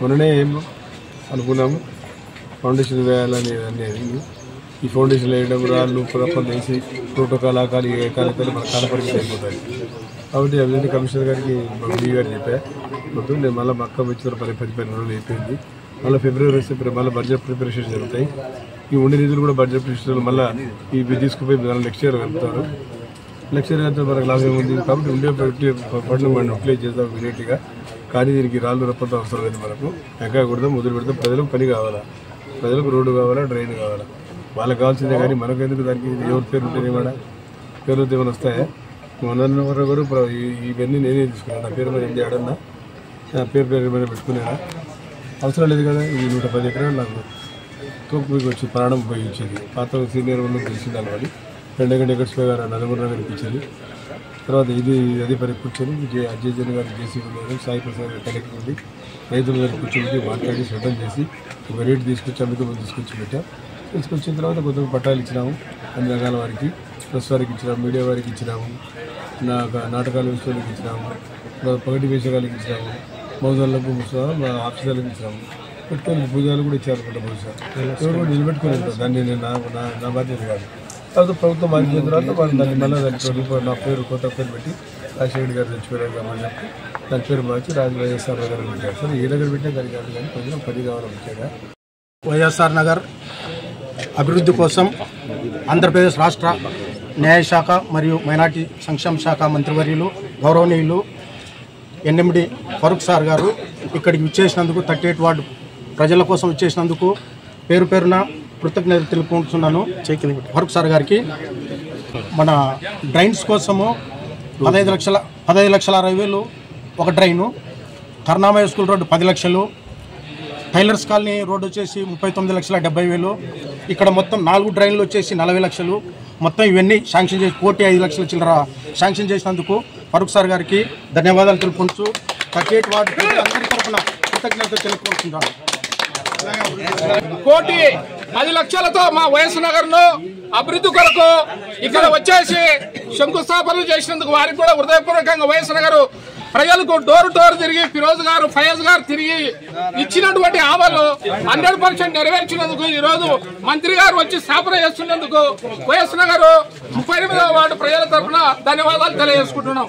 మొన్ననే అనుకున్నాము ఫౌండేషన్ వేయాలని అనేది. ఈ ఫౌండేషన్ వేయడం రాళ్ళు పురపం వేసి ప్రోటోకాల్ ఆకాలి ఏకాలి మన కాలపరిమితి అయిపోతాయి. కాబట్టి అభివృద్ధి కమిషనర్ గారికి డీ గారు చెప్పారు. నేను మళ్ళీ మా అక్క వచ్చిన 10-15 రోజులు అయిపోయింది. మళ్ళీ ఫిబ్రవరి వస్తే మళ్ళీ బడ్జెట్ ప్రిపరేషన్ జరుగుతాయి. ఈ ఉండే నిధులు కూడా బడ్జెట్ ప్రిపరేషన్ మళ్ళీ ఇవి తీసుకుపోయి మళ్ళీ నెక్స్ట్ ఇయర్ వెళ్తారు. నెక్స్ట్ ఇయర్ వెళ్తే మనకు లాభం ఉంది. కాబట్టి ఉండే ఫండ్లు మనం అప్లై చేద్దాం ఇమీడియట్గా. కానీ దీనికి రాళ్ళు రప్పంతో అవసరం లేదు. మనకు ఎక్కడ కొడదాం మొదలు పెడతాం. ప్రజలకు పని కావాలా, ప్రజలకు రోడ్డు కావాలా, డ్రైన్ కావాలా, వాళ్ళకి కావాల్సిందే. కానీ మనకెందుకు దానికి ఎవరి పేరు ఉంటేనే కూడా పేరు ఏమైనా వస్తాయా? మొన్న కూడా ఇవన్నీ నేనే తీసుకున్నాను. నా పేరు మీద ఏం చేయడన్నా నా పేరు మీద పెట్టుకునేనా అవసరం లేదు కదా. ఇది 110 ఎకరాలు నాకు తోపుకి వచ్చి ప్రాణం ఉపయోగించింది. పాత సీనియర్ వాళ్ళు తెలిసింది వాళ్ళు 2 ఎకర్స్ గారు నలుగురు నగరికి ఇచ్చింది. తర్వాత అది పని కూర్చొని అజయ్ జన్ గారు జేసీ గారు సాయి ప్రసాద్ గారు కలెక్టర్ ఉండి రైతుల గారు కూర్చొని మాట్లాడి శ్రద్ధం చేసి ఒక రేటు తీసుకొచ్చి అమితంగా తీసుకొచ్చి పెట్టాం. తీసుకొచ్చిన తర్వాత కొంచెం పట్టాలు ఇచ్చినాము. అన్ని రకాల వారికి, ప్రెస్ వారికి ఇచ్చినాము, మీడియా వారికి ఇచ్చినాము, నాటకాల విషయాలకు ఇచ్చినాము, పగటి వేషగాలకు ఇచ్చినాము, మౌజాలకు మా ఆఫీసర్లకు ఇచ్చినాము. పెట్టుకొని పూజలు కూడా ఇచ్చారు. బహుశా ఎవరు కూడా నిలబెట్టుకుని ఉంటారు. దాన్ని నేను నా బాధ్యత కాదు. తర్వాత ప్రభుత్వం మారిపోయిన తర్వాత వాళ్ళు దాన్ని మళ్ళీ దానికి నా పేరు కొత్త పేరు పెట్టి రాజశేఖర్ గారు తెచ్చిపోయారు కాబట్టి చెప్పి దాని పేరు మార్చి వైఎస్ఆర్ నగర్ పెట్టారు. సరే ఏ దగ్గర పెట్టినా దానికి కాదు, కానీ ప్రజలు పని కావాలని వచ్చాక వైఎస్ఆర్ నగర్ అభివృద్ధి కోసం ఆంధ్రప్రదేశ్ రాష్ట్ర న్యాయశాఖ మరియు మైనార్టీ సంక్షేమ శాఖ మంత్రివర్యులు గౌరవనీయులు ఎన్ఎండి ఫరూక్ సార్ గారు ఇక్కడికి విచ్చేసినందుకు 38 వార్డు ప్రజల కోసం విచ్చేసినందుకు పేరు పేరున కృతజ్ఞతలు తెలుపుకుంటున్నాను ఫరూక్ సార్ గారికి. మన డ్రైన్స్ కోసము 15,60,000 ఒక డ్రైను, కర్ణామయ స్కూల్ రోడ్డు 10 లక్షలు, టైలర్స్ కాలనీ రోడ్డు వచ్చేసి 39,70,000, ఇక్కడ మొత్తం 4 డ్రైన్లు వచ్చేసి 40 లక్షలు. మొత్తం ఇవన్నీ శాంక్షన్ చేసి 1,05,00,000 చిల్లర శాంక్షన్ చేసినందుకు ఫరూక్ సార్ గారికి ధన్యవాదాలు తెలుపుకుంటూ 38 వార్డు అందరి తరఫున కృతజ్ఞతలు తెలుపుకుంటున్నాను. 1,10,00,000తో మా వైఎస్ఆర్ నగర్ ను అభివృద్ధి కొరకు ఇక్కడ వచ్చేసి శంకుస్థాపనలు చేసినందుకు వారికి కూడా హృదయపూర్వకంగా వైఎస్ఆర్ నగర్ ప్రజలకు డోర్ డోర్ తిరిగి ఫిరోజ్ గారు ఫయాజ్ గారు తిరిగి ఇచ్చినటువంటి హామీలు 100% నెరవేర్చినందుకు ఈ రోజు మంత్రి గారు వచ్చి స్థాపన చేస్తున్నందుకు వైఎస్ఆర్ నగర్ 38వ వార్డు ప్రజల తరఫున ధన్యవాదాలు తెలియజేసుకుంటున్నాం.